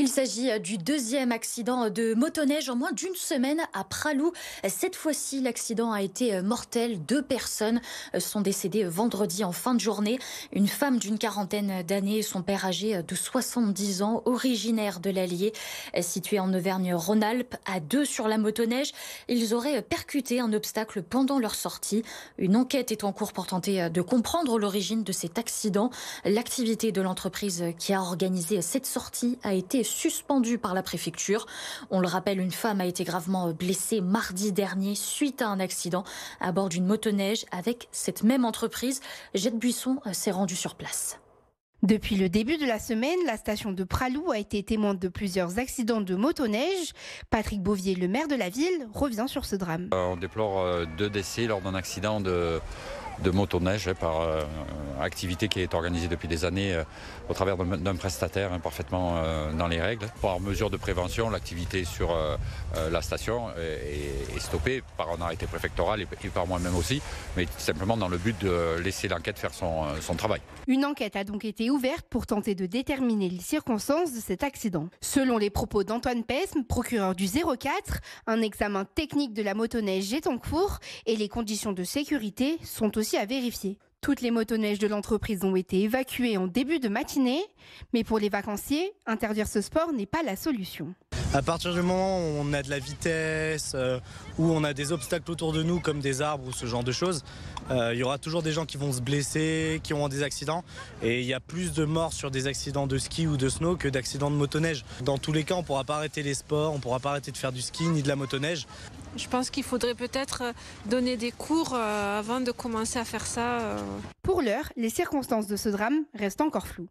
Il s'agit du deuxième accident de motoneige en moins d'une semaine à Pralou. Cette fois-ci, l'accident a été mortel. 2 personnes sont décédées vendredi en fin de journée. Une femme d'une quarantaine d'années et son père âgé de 70 ans, originaire de l'Allier, situé en Auvergne-Rhône-Alpes. À 2 sur la motoneige, ils auraient percuté un obstacle pendant leur sortie. Une enquête est en cours pour tenter de comprendre l'origine de cet accident. L'activité de l'entreprise qui a organisé cette sortie a été suspendue par la préfecture. On le rappelle, une femme a été gravement blessée mardi dernier suite à un accident à bord d'une motoneige avec cette même entreprise. Jette Buisson s'est rendue sur place. Depuis le début de la semaine, la station de Pralou a été témoin de plusieurs accidents de motoneige. Patrick Beauvier, le maire de la ville, revient sur ce drame. On déplore 2 décès lors d'un accident de motoneige par activité qui est organisée depuis des années au travers d'un prestataire parfaitement dans les règles. Par mesure de prévention, l'activité sur la station est stoppée par un arrêté préfectoral et par moi-même aussi, mais simplement dans le but de laisser l'enquête faire son travail. Une enquête a donc été ouverte pour tenter de déterminer les circonstances de cet accident. Selon les propos d'Antoine Pesme, procureur du 04, un examen technique de la motoneige est en cours et les conditions de sécurité sont aussi à vérifier. Toutes les motoneiges de l'entreprise ont été évacuées en début de matinée, mais pour les vacanciers, interdire ce sport n'est pas la solution. À partir du moment où on a de la vitesse, où on a des obstacles autour de nous comme des arbres ou ce genre de choses, il y aura toujours des gens qui vont se blesser, qui auront des accidents. Et il y a plus de morts sur des accidents de ski ou de snow que d'accidents de motoneige. Dans tous les cas, on ne pourra pas arrêter les sports, on ne pourra pas arrêter de faire du ski ni de la motoneige. Je pense qu'il faudrait peut-être donner des cours avant de commencer à faire ça. Pour l'heure, les circonstances de ce drame restent encore floues.